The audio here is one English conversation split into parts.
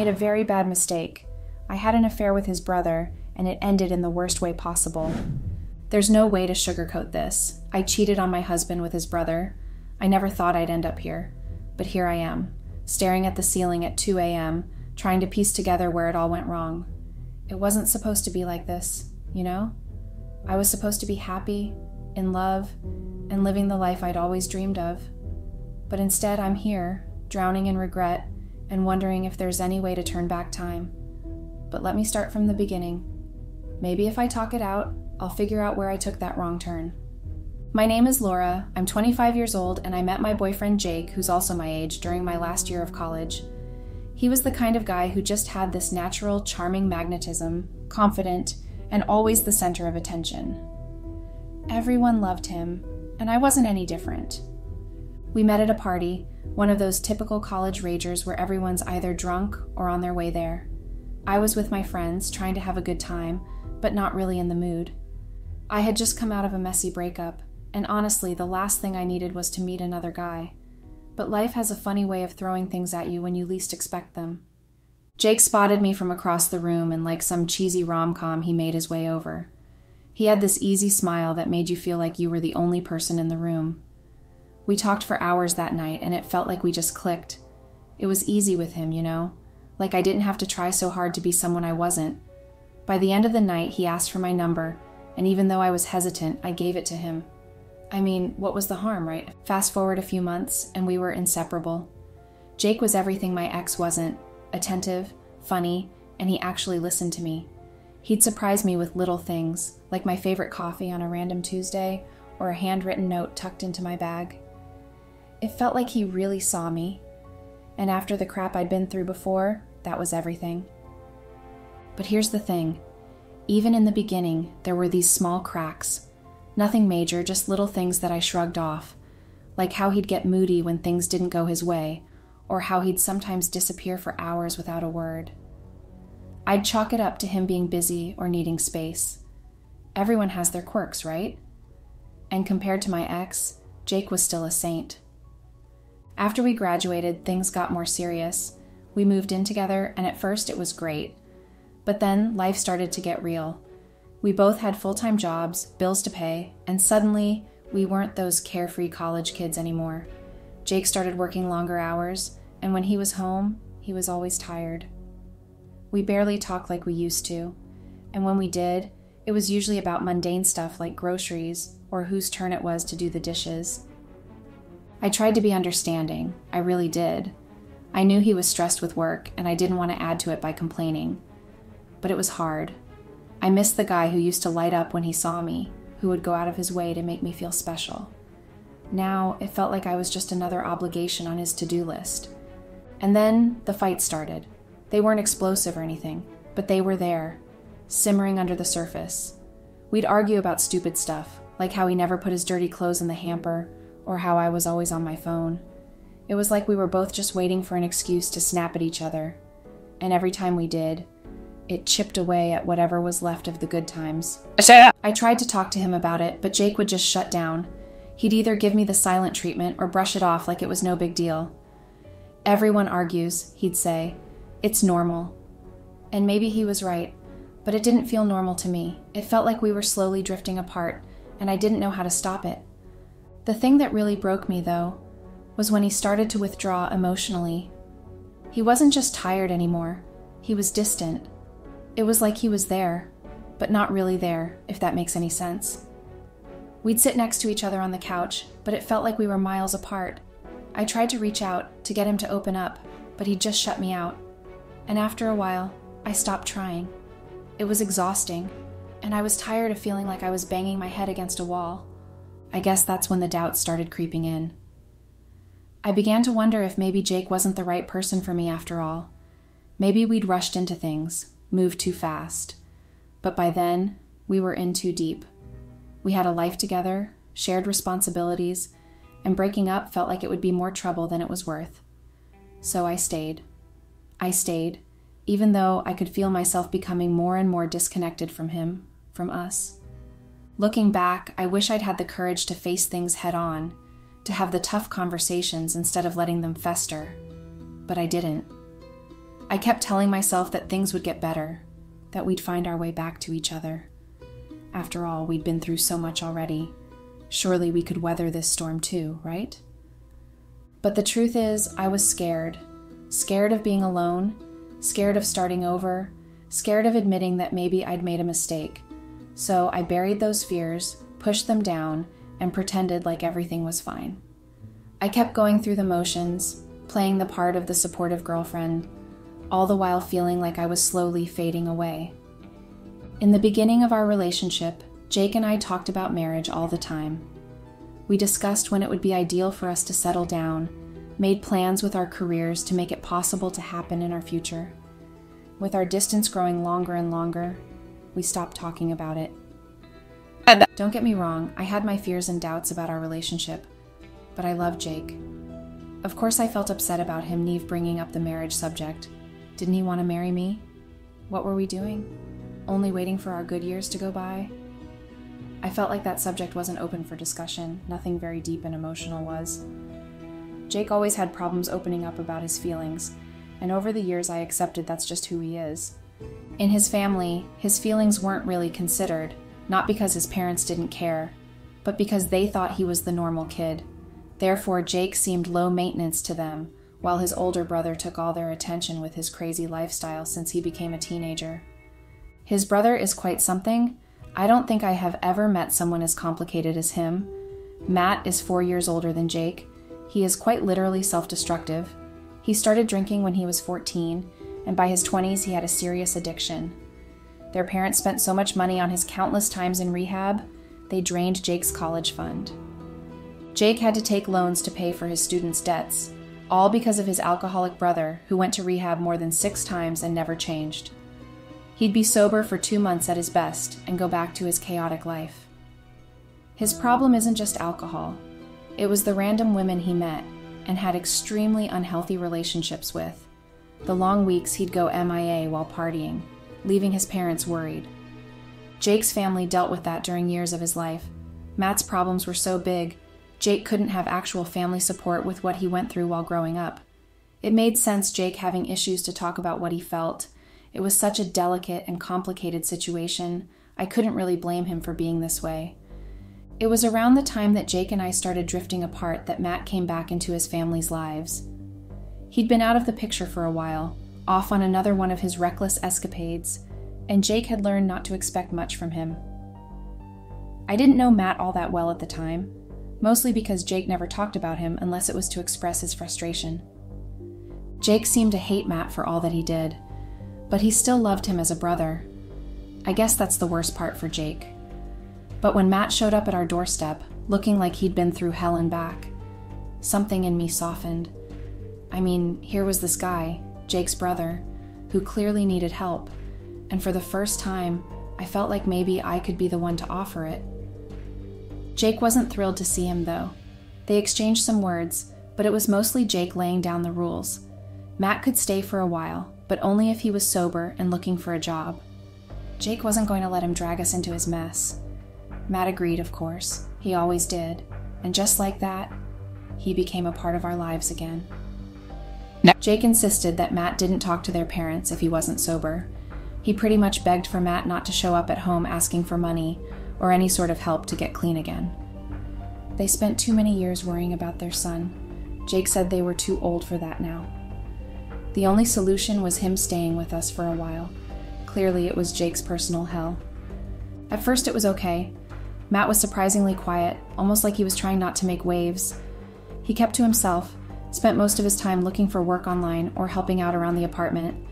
made a very bad mistake. I had an affair with his brother, and it ended in the worst way possible. There's no way to sugarcoat this. I cheated on my husband with his brother. I never thought I'd end up here. But here I am, staring at the ceiling at 2 a.m., trying to piece together where it all went wrong. It wasn't supposed to be like this, you know? I was supposed to be happy, in love, and living the life I'd always dreamed of. But instead, I'm here, drowning in regret, and wondering if there's any way to turn back time. But let me start from the beginning. Maybe if I talk it out, I'll figure out where I took that wrong turn. My name is Laura, I'm 25 years old, and I met my boyfriend Jake, who's also my age, during my last year of college. He was the kind of guy who just had this natural, charming magnetism, confident, and always the center of attention. Everyone loved him, and I wasn't any different. We met at a party, one of those typical college ragers where everyone's either drunk or on their way there. I was with my friends, trying to have a good time, but not really in the mood. I had just come out of a messy breakup, and honestly, the last thing I needed was to meet another guy. But life has a funny way of throwing things at you when you least expect them. Jake spotted me from across the room, and like some cheesy rom-com, he made his way over. He had this easy smile that made you feel like you were the only person in the room. We talked for hours that night, and it felt like we just clicked. It was easy with him, you know? Like I didn't have to try so hard to be someone I wasn't. By the end of the night, he asked for my number, and even though I was hesitant, I gave it to him. I mean, what was the harm, right? Fast forward a few months, and we were inseparable. Jake was everything my ex wasn't: attentive, funny, and he actually listened to me. He'd surprise me with little things, like my favorite coffee on a random Tuesday, or a handwritten note tucked into my bag. It felt like he really saw me, and after the crap I'd been through before, that was everything. But here's the thing. Even in the beginning, there were these small cracks. Nothing major, just little things that I shrugged off, like how he'd get moody when things didn't go his way, or how he'd sometimes disappear for hours without a word. I'd chalk it up to him being busy or needing space. Everyone has their quirks, right? And compared to my ex, Jake was still a saint. After we graduated, things got more serious. We moved in together, and at first it was great. But then life started to get real. We both had full-time jobs, bills to pay, and suddenly we weren't those carefree college kids anymore. Jake started working longer hours, and when he was home, he was always tired. We barely talked like we used to, and when we did, it was usually about mundane stuff like groceries or whose turn it was to do the dishes. I tried to be understanding, I really did. I knew he was stressed with work, and I didn't want to add to it by complaining. But it was hard. I missed the guy who used to light up when he saw me, who would go out of his way to make me feel special. Now, it felt like I was just another obligation on his to-do list. And then the fight started. They weren't explosive or anything, but they were there, simmering under the surface. We'd argue about stupid stuff, like how he never put his dirty clothes in the hamper, or how I was always on my phone. It was like we were both just waiting for an excuse to snap at each other. And every time we did, it chipped away at whatever was left of the good times. I tried to talk to him about it, but Jake would just shut down. He'd either give me the silent treatment or brush it off like it was no big deal. Everyone argues, he'd say. It's normal. And maybe he was right, but it didn't feel normal to me. It felt like we were slowly drifting apart, and I didn't know how to stop it. The thing that really broke me, though, was when he started to withdraw emotionally. He wasn't just tired anymore. He was distant. It was like he was there, but not really there, if that makes any sense. We'd sit next to each other on the couch, but it felt like we were miles apart. I tried to reach out, to get him to open up, but he just shut me out. And after a while, I stopped trying. It was exhausting, and I was tired of feeling like I was banging my head against a wall. I guess that's when the doubts started creeping in. I began to wonder if maybe Jake wasn't the right person for me after all. Maybe we'd rushed into things, moved too fast. But by then, we were in too deep. We had a life together, shared responsibilities, and breaking up felt like it would be more trouble than it was worth. So I stayed. I stayed, even though I could feel myself becoming more and more disconnected from him, from us. Looking back, I wish I'd had the courage to face things head on, to have the tough conversations instead of letting them fester. But I didn't. I kept telling myself that things would get better, that we'd find our way back to each other. After all, we'd been through so much already. Surely we could weather this storm too, right? But the truth is, I was scared. Scared of being alone, scared of starting over, scared of admitting that maybe I'd made a mistake. So I buried those fears, pushed them down, and pretended like everything was fine. I kept going through the motions, playing the part of the supportive girlfriend, all the while feeling like I was slowly fading away. In the beginning of our relationship, Jake and I talked about marriage all the time. We discussed when it would be ideal for us to settle down, made plans with our careers to make it possible to happen in our future. With our distance growing longer and longer, we stopped talking about it. Don't get me wrong, I had my fears and doubts about our relationship, but I loved Jake. Of course I felt upset about him bringing up the marriage subject. Didn't he want to marry me? What were we doing? Only waiting for our good years to go by? I felt like that subject wasn't open for discussion. Nothing very deep and emotional was. Jake always had problems opening up about his feelings, and over the years I accepted that's just who he is. In his family, his feelings weren't really considered, not because his parents didn't care, but because they thought he was the normal kid. Therefore, Jake seemed low maintenance to them, while his older brother took all their attention with his crazy lifestyle since he became a teenager. His brother is quite something. I don't think I have ever met someone as complicated as him. Matt is 4 years older than Jake. He is quite literally self-destructive. He started drinking when he was 14, and by his 20s he had a serious addiction. Their parents spent so much money on his countless times in rehab, they drained Jake's college fund. Jake had to take loans to pay for his students' debts, all because of his alcoholic brother, who went to rehab more than 6 times and never changed. He'd be sober for 2 months at his best and go back to his chaotic life. His problem isn't just alcohol. It was the random women he met and had extremely unhealthy relationships with. The long weeks he'd go MIA while partying, leaving his parents worried. Jake's family dealt with that during years of his life. Matt's problems were so big, Jake couldn't have actual family support with what he went through while growing up. It made sense Jake having issues to talk about what he felt. It was such a delicate and complicated situation, I couldn't really blame him for being this way. It was around the time that Jake and I started drifting apart that Matt came back into his family's lives. He'd been out of the picture for a while, off on another one of his reckless escapades, and Jake had learned not to expect much from him. I didn't know Matt all that well at the time, mostly because Jake never talked about him unless it was to express his frustration. Jake seemed to hate Matt for all that he did, but he still loved him as a brother. I guess that's the worst part for Jake. But when Matt showed up at our doorstep, looking like he'd been through hell and back, something in me softened. I mean, here was this guy, Jake's brother, who clearly needed help, and for the first time, I felt like maybe I could be the one to offer it. Jake wasn't thrilled to see him, though. They exchanged some words, but it was mostly Jake laying down the rules. Matt could stay for a while, but only if he was sober and looking for a job. Jake wasn't going to let him drag us into his mess. Matt agreed, of course. He always did. And just like that, he became a part of our lives again. Jake insisted that Matt didn't talk to their parents if he wasn't sober. He pretty much begged for Matt not to show up at home asking for money or any sort of help to get clean again. They spent too many years worrying about their son. Jake said they were too old for that now. The only solution was him staying with us for a while. Clearly, it was Jake's personal hell. At first, it was okay. Matt was surprisingly quiet, almost like he was trying not to make waves. He kept to himself, spent most of his time looking for work online or helping out around the apartment.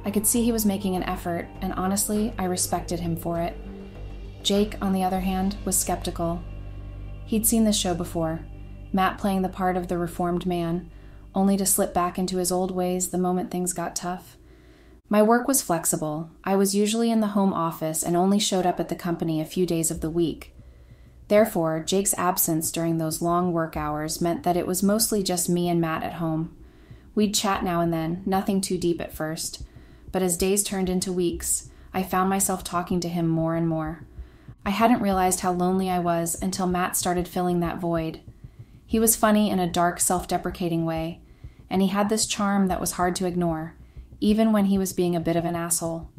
I could see he was making an effort, and honestly, I respected him for it. Jake, on the other hand, was skeptical. He'd seen this show before, Matt playing the part of the reformed man, only to slip back into his old ways the moment things got tough. My work was flexible. I was usually in the home office and only showed up at the company a few days of the week. Therefore, Jake's absence during those long work hours meant that it was mostly just me and Matt at home. We'd chat now and then, nothing too deep at first. But as days turned into weeks, I found myself talking to him more and more. I hadn't realized how lonely I was until Matt started filling that void. He was funny in a dark, self-deprecating way, and he had this charm that was hard to ignore. even when he was being a bit of an asshole.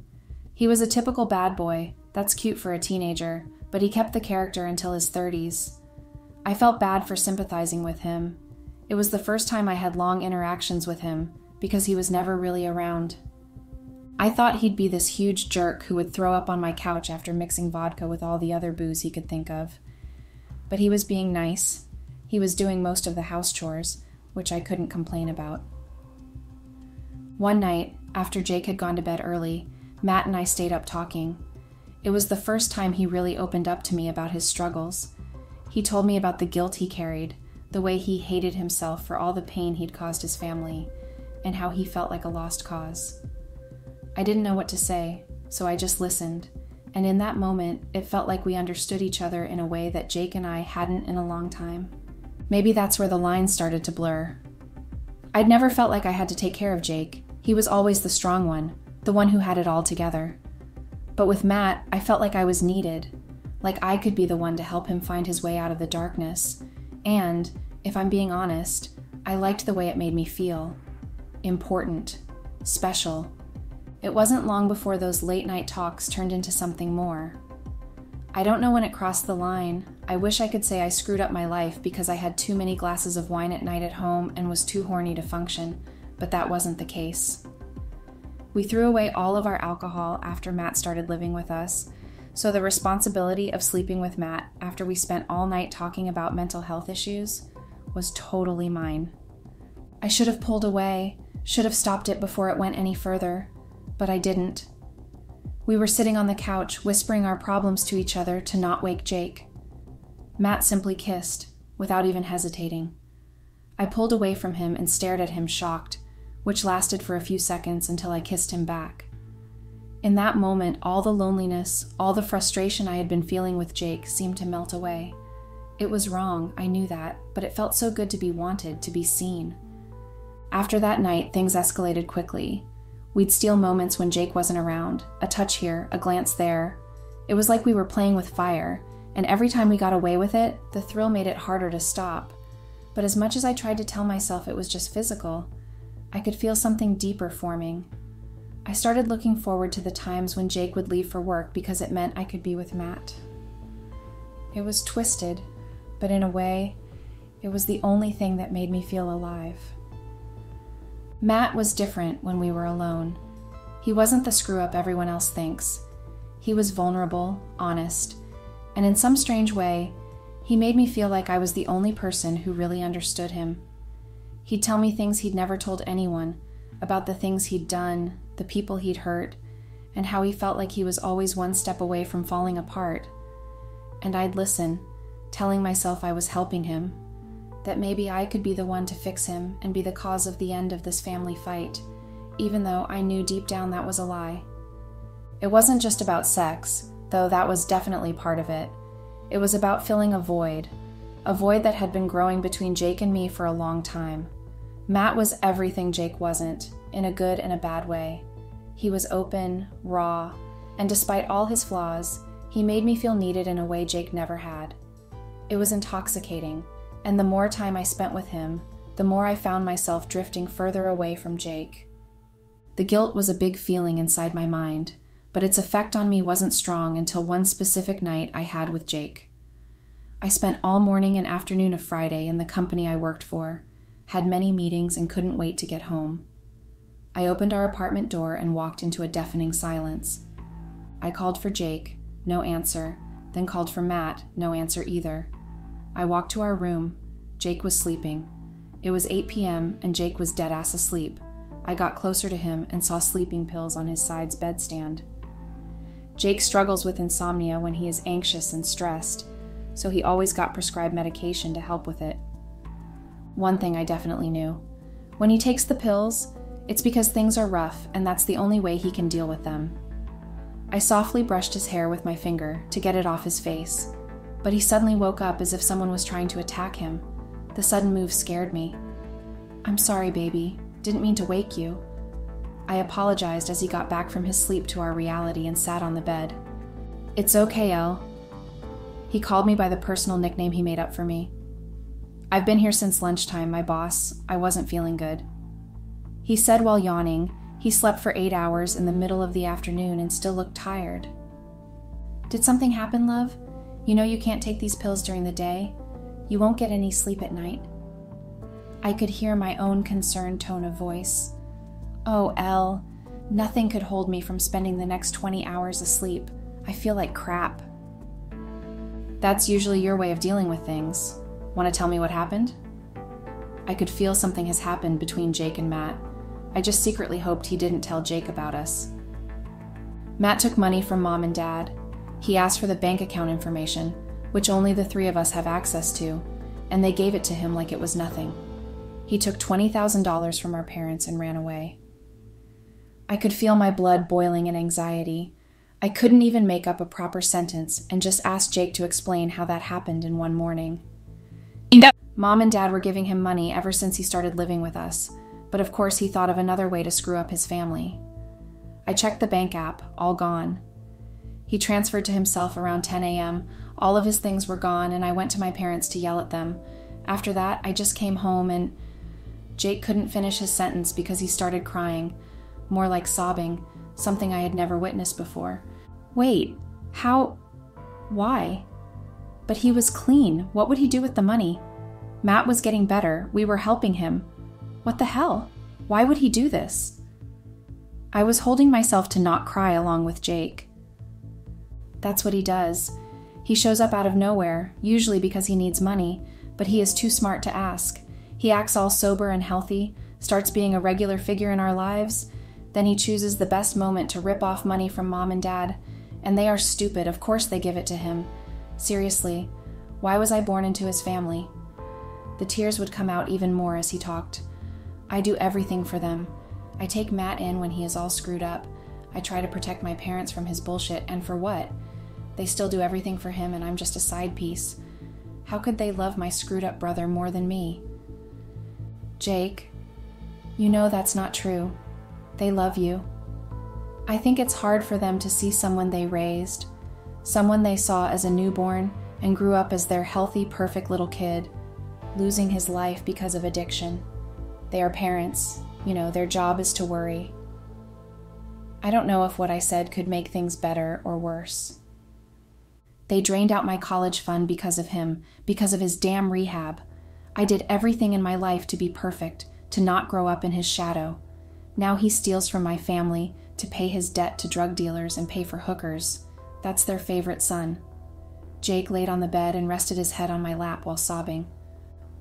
He was a typical bad boy. That's cute for a teenager, but he kept the character until his 30s. I felt bad for sympathizing with him. It was the first time I had long interactions with him, because he was never really around. I thought he'd be this huge jerk who would throw up on my couch after mixing vodka with all the other booze he could think of. But he was being nice. He was doing most of the house chores, which I couldn't complain about. One night, after Jake had gone to bed early, Matt and I stayed up talking. It was the first time he really opened up to me about his struggles. He told me about the guilt he carried, the way he hated himself for all the pain he'd caused his family, and how he felt like a lost cause. I didn't know what to say, so I just listened, and in that moment, it felt like we understood each other in a way that Jake and I hadn't in a long time. Maybe that's where the lines started to blur. I'd never felt like I had to take care of Jake. He was always the strong one, the one who had it all together. But with Matt, I felt like I was needed, like I could be the one to help him find his way out of the darkness. And, if I'm being honest, I liked the way it made me feel. Important. Special. It wasn't long before those late-night talks turned into something more. I don't know when it crossed the line. I wish I could say I screwed up my life because I had too many glasses of wine at night at home and was too horny to function, but that wasn't the case. We threw away all of our alcohol after Matt started living with us, so the responsibility of sleeping with Matt after we spent all night talking about mental health issues was totally mine. I should have pulled away, should have stopped it before it went any further, but I didn't. We were sitting on the couch, whispering our problems to each other to not wake Jake. Matt simply kissed, without even hesitating. I pulled away from him and stared at him shocked, which lasted for a few seconds until I kissed him back. In that moment, all the loneliness, all the frustration I had been feeling with Jake seemed to melt away. It was wrong, I knew that, but it felt so good to be wanted, to be seen. After that night, things escalated quickly. We'd steal moments when Jake wasn't around, a touch here, a glance there. It was like we were playing with fire, and every time we got away with it, the thrill made it harder to stop. But as much as I tried to tell myself it was just physical, I could feel something deeper forming. I started looking forward to the times when Jake would leave for work because it meant I could be with Matt. It was twisted, but in a way, it was the only thing that made me feel alive. Matt was different when we were alone. He wasn't the screw-up everyone else thinks. He was vulnerable, honest, and in some strange way, he made me feel like I was the only person who really understood him. He'd tell me things he'd never told anyone, about the things he'd done, the people he'd hurt, and how he felt like he was always one step away from falling apart. And I'd listen, telling myself I was helping him, that maybe I could be the one to fix him and be the cause of the end of this family fight, even though I knew deep down that was a lie. It wasn't just about sex, though that was definitely part of it. It was about filling a void that had been growing between Jake and me for a long time. Matt was everything Jake wasn't, in a good and a bad way. He was open, raw, and despite all his flaws, he made me feel needed in a way Jake never had. It was intoxicating, and the more time I spent with him, the more I found myself drifting further away from Jake. The guilt was a big feeling inside my mind, but its effect on me wasn't strong until one specific night I had with Jake. I spent all morning and afternoon of Friday in the company I worked for, had many meetings and couldn't wait to get home. I opened our apartment door and walked into a deafening silence. I called for Jake, no answer, then called for Matt, no answer either. I walked to our room. Jake was sleeping. It was 8 p.m. and Jake was dead-ass asleep. I got closer to him and saw sleeping pills on his side's bedstand. Jake struggles with insomnia when he is anxious and stressed, so he always got prescribed medication to help with it. One thing I definitely knew. When he takes the pills, it's because things are rough and that's the only way he can deal with them. I softly brushed his hair with my finger to get it off his face, but he suddenly woke up as if someone was trying to attack him. The sudden move scared me. "I'm sorry, baby. Didn't mean to wake you." I apologized as he got back from his sleep to our reality and sat on the bed. "It's okay, Elle." He called me by the personal nickname he made up for me. "I've been here since lunchtime, my boss. I wasn't feeling good." He said while yawning, He slept for 8 hours in the middle of the afternoon and still looked tired. Did something happen, love? You know you can't take these pills during the day. You won't get any sleep at night. I could hear my own concerned tone of voice. Oh, Elle, nothing could hold me from spending the next 20 hours asleep. I feel like crap. That's usually your way of dealing with things. Want to tell me what happened? I could feel something has happened between Jake and Matt. I just secretly hoped he didn't tell Jake about us. Matt took money from Mom and Dad. He asked for the bank account information, which only the three of us have access to, and they gave it to him like it was nothing. He took $20,000 from our parents and ran away. I could feel my blood boiling in anxiety. I couldn't even make up a proper sentence and just asked Jake to explain how that happened in one morning. Mom and Dad were giving him money ever since he started living with us, but of course he thought of another way to screw up his family. I checked the bank app, all gone. He transferred to himself around 10 a.m. All of his things were gone, and I went to my parents to yell at them. After that, I just came home and Jake couldn't finish his sentence because he started crying, more like sobbing, something I had never witnessed before. Wait, how? Why? But he was clean. What would he do with the money? Matt was getting better. We were helping him. What the hell? Why would he do this? I was holding myself to not cry along with Jake. That's what he does. He shows up out of nowhere, usually because he needs money, but he is too smart to ask. He acts all sober and healthy, starts being a regular figure in our lives, then he chooses the best moment to rip off money from Mom and Dad, and they are stupid. Of course they give it to him. Seriously, why was I born into his family? The tears would come out even more as he talked. I do everything for them. I take Matt in when he is all screwed up. I try to protect my parents from his bullshit, and for what? They still do everything for him and I'm just a side piece. How could they love my screwed up brother more than me? Jake, you know that's not true. They love you. I think it's hard for them to see someone they raised, someone they saw as a newborn and grew up as their healthy, perfect little kid, losing his life because of addiction. They are parents. You know, their job is to worry. I don't know if what I said could make things better or worse. They drained out my college fund because of him, because of his damn rehab. I did everything in my life to be perfect, to not grow up in his shadow. Now he steals from my family to pay his debt to drug dealers and pay for hookers. That's their favorite son. Jake laid on the bed and rested his head on my lap while sobbing.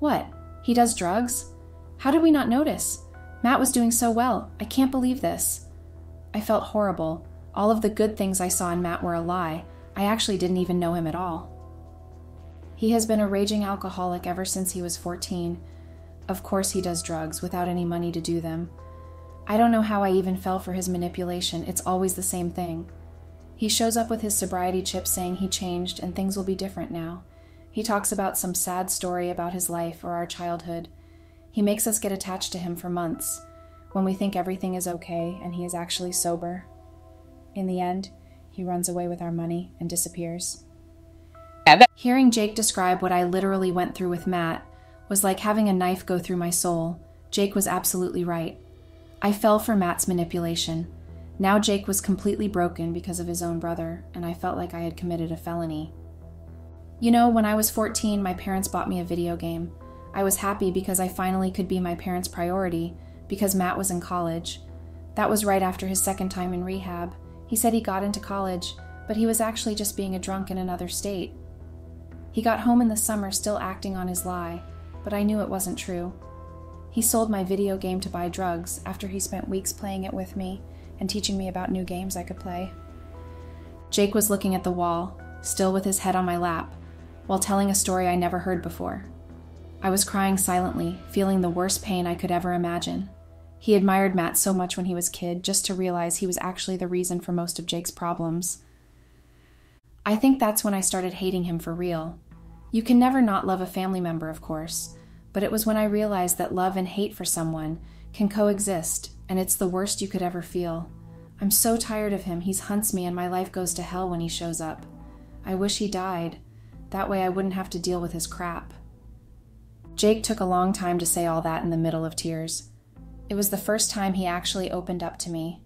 What? He does drugs? How did we not notice? Matt was doing so well. I can't believe this. I felt horrible. All of the good things I saw in Matt were a lie. I actually didn't even know him at all. He has been a raging alcoholic ever since he was 14. Of course he does drugs without any money to do them. I don't know how I even fell for his manipulation. It's always the same thing. He shows up with his sobriety chip saying he changed and things will be different now. He talks about some sad story about his life or our childhood. He makes us get attached to him for months, when we think everything is okay and he is actually sober. In the end, he runs away with our money and disappears. Hearing Jake describe what I literally went through with Matt was like having a knife go through my soul. Jake was absolutely right. I fell for Matt's manipulation. Now Jake was completely broken because of his own brother, and I felt like I had committed a felony. You know, when I was 14, my parents bought me a video game. I was happy because I finally could be my parents' priority, because Matt was in college. That was right after his second time in rehab. He said he got into college, but he was actually just being a drunk in another state. He got home in the summer still acting on his lie, but I knew it wasn't true. He sold my video game to buy drugs after he spent weeks playing it with me and teaching me about new games I could play. Jake was looking at the wall, still with his head on my lap, while telling a story I never heard before. I was crying silently, feeling the worst pain I could ever imagine. He admired Matt so much when he was a kid, just to realize he was actually the reason for most of Jake's problems. I think that's when I started hating him for real. You can never not love a family member, of course, but it was when I realized that love and hate for someone can coexist, and it's the worst you could ever feel. I'm so tired of him. He hunts me and my life goes to hell when he shows up. I wish he died. That way I wouldn't have to deal with his crap. Jake took a long time to say all that in the middle of tears. It was the first time he actually opened up to me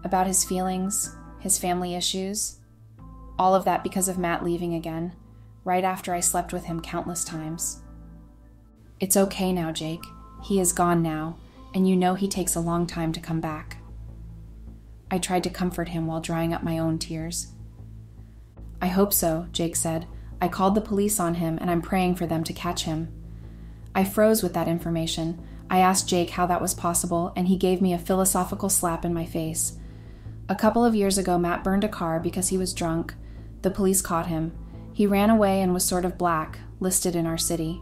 about his feelings, his family issues, all of that because of Matt leaving again, right after I slept with him countless times. It's okay now, Jake. He is gone now, and you know he takes a long time to come back. I tried to comfort him while drying up my own tears. I hope so, Jake said. I called the police on him, and I'm praying for them to catch him. I froze with that information. I asked Jake how that was possible, and he gave me a philosophical slap in my face. A couple of years ago, Matt burned a car because he was drunk. The police caught him. He ran away and was sort of black, listed in our city.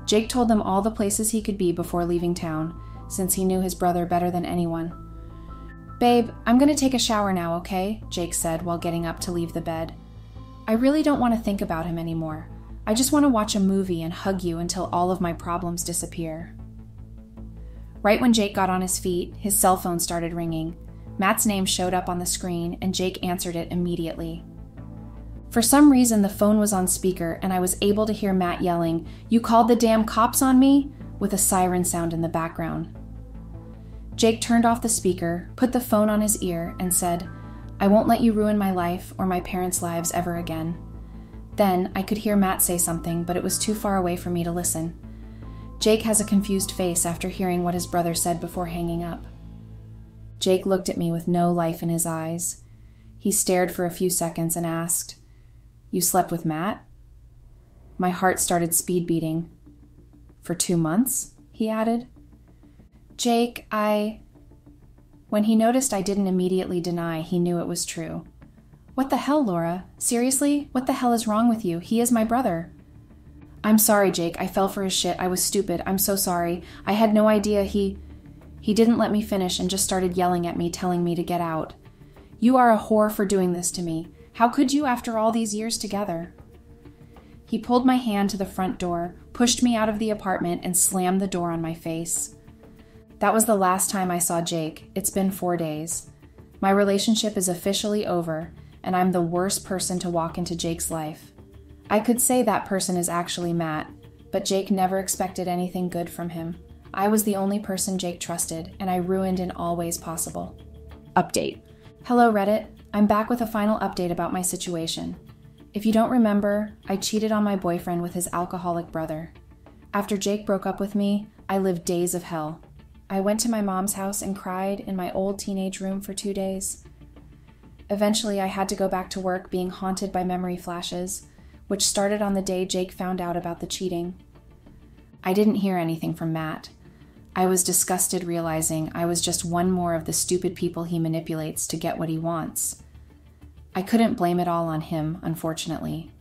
Jake told them all the places he could be before leaving town, since he knew his brother better than anyone. "Babe, I'm going to take a shower now, okay?" Jake said while getting up to leave the bed. "I really don't want to think about him anymore. I just want to watch a movie and hug you until all of my problems disappear." Right when Jake got on his feet, his cell phone started ringing. Matt's name showed up on the screen, and Jake answered it immediately. For some reason, the phone was on speaker, and I was able to hear Matt yelling, "You called the damn cops on me?" with a siren sound in the background. Jake turned off the speaker, put the phone on his ear, and said, "I won't let you ruin my life or my parents' lives ever again." Then I could hear Matt say something, but it was too far away for me to listen. Jake has a confused face after hearing what his brother said before hanging up. Jake looked at me with no life in his eyes. He stared for a few seconds and asked, "You slept with Matt?" My heart started speed beating. "For 2 months?" he added. "Jake, When he noticed I didn't immediately deny, he knew it was true. "What the hell, Laura? Seriously? What the hell is wrong with you? He is my brother." "I'm sorry, Jake. I fell for his shit. I was stupid. I'm so sorry. I had no idea he didn't let me finish and just started yelling at me, telling me to get out. You are a whore for doing this to me. How could you after all these years together?" He pulled my hand to the front door, pushed me out of the apartment, and slammed the door on my face. That was the last time I saw Jake. It's been 4 days. My relationship is officially over, and I'm the worst person to walk into Jake's life. I could say that person is actually Matt, but Jake never expected anything good from him. I was the only person Jake trusted, and I ruined in all ways possible. Update. Hello, Reddit. I'm back with a final update about my situation. If you don't remember, I cheated on my boyfriend with his alcoholic brother. After Jake broke up with me, I lived days of hell. I went to my mom's house and cried in my old teenage room for 2 days. Eventually, I had to go back to work being haunted by memory flashes, which started on the day Jake found out about the cheating. I didn't hear anything from Matt. I was disgusted realizing I was just one more of the stupid people he manipulates to get what he wants. I couldn't blame it all on him, unfortunately.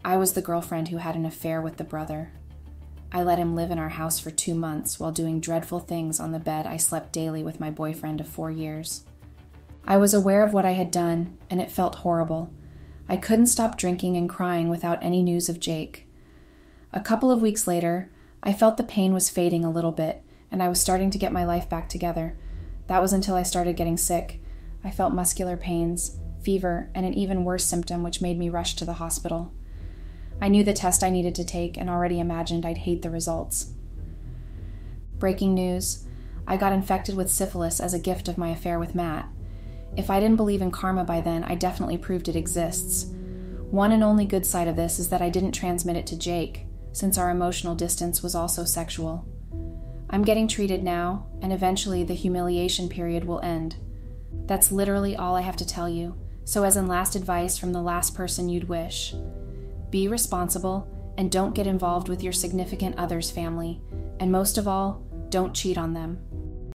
I was the girlfriend who had an affair with the brother. I let him live in our house for 2 months while doing dreadful things on the bed I slept daily with my boyfriend of 4 years. I was aware of what I had done, and it felt horrible. I couldn't stop drinking and crying without any news of Jake. A couple of weeks later, I felt the pain was fading a little bit, and I was starting to get my life back together. That was until I started getting sick. I felt muscular pains, fever, and an even worse symptom which made me rush to the hospital. I knew the test I needed to take and already imagined I'd hate the results. Breaking news. I got infected with syphilis as a gift of my affair with Matt. If I didn't believe in karma by then, I definitely proved it exists. One and only good side of this is that I didn't transmit it to Jake, since our emotional distance was also sexual. I'm getting treated now, and eventually the humiliation period will end. That's literally all I have to tell you, so as in last advice from the last person you'd wish. Be responsible, and don't get involved with your significant other's family, and most of all, don't cheat on them.